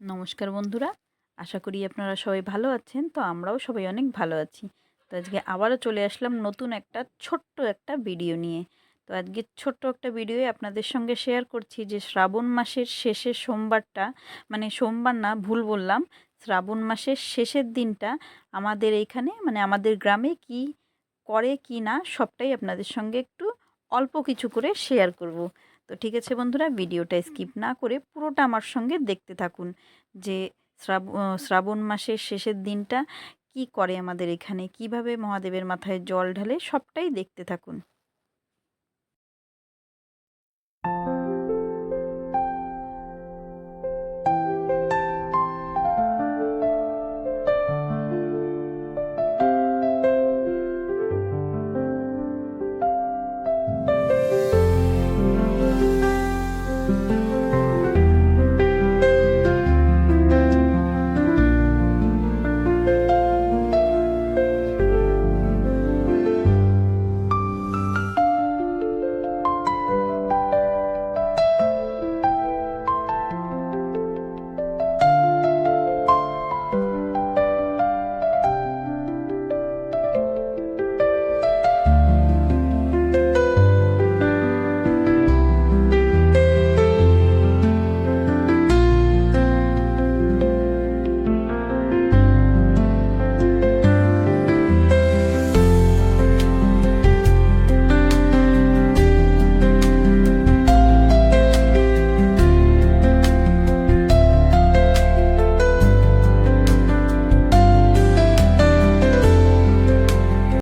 নমস্কার বন্ধুরা, আশা করি আপনারা সবাই ভালো আছেন। তো আমরাও সবাই অনেক ভালো আছি। তো আজকে আবারও চলে আসলাম নতুন একটা ছোট্ট একটা ভিডিও নিয়ে। তো আজকে ছোট্ট একটা ভিডিওয়ে আপনাদের সঙ্গে শেয়ার করছি যে শ্রাবণ মাসের শেষের সোমবারটা, মানে সোমবার না, ভুল বললাম, শ্রাবণ মাসের শেষের দিনটা আমাদের এইখানে মানে আমাদের গ্রামে কি করে কি না সবটাই আপনাদের সঙ্গে একটু অল্প কিছু করে শেয়ার করব। তো ঠিক আছে বন্ধুরা, ভিডিওটা স্কিপ না করে পুরোটা আমার সঙ্গে দেখতে থাকুন যে শ্রাবণ মাসের শেষের দিনটা কি করে আমাদের এখানে, কিভাবে মহাদেবের মাথায় জল ঢালে, সবটাই দেখতে থাকুন।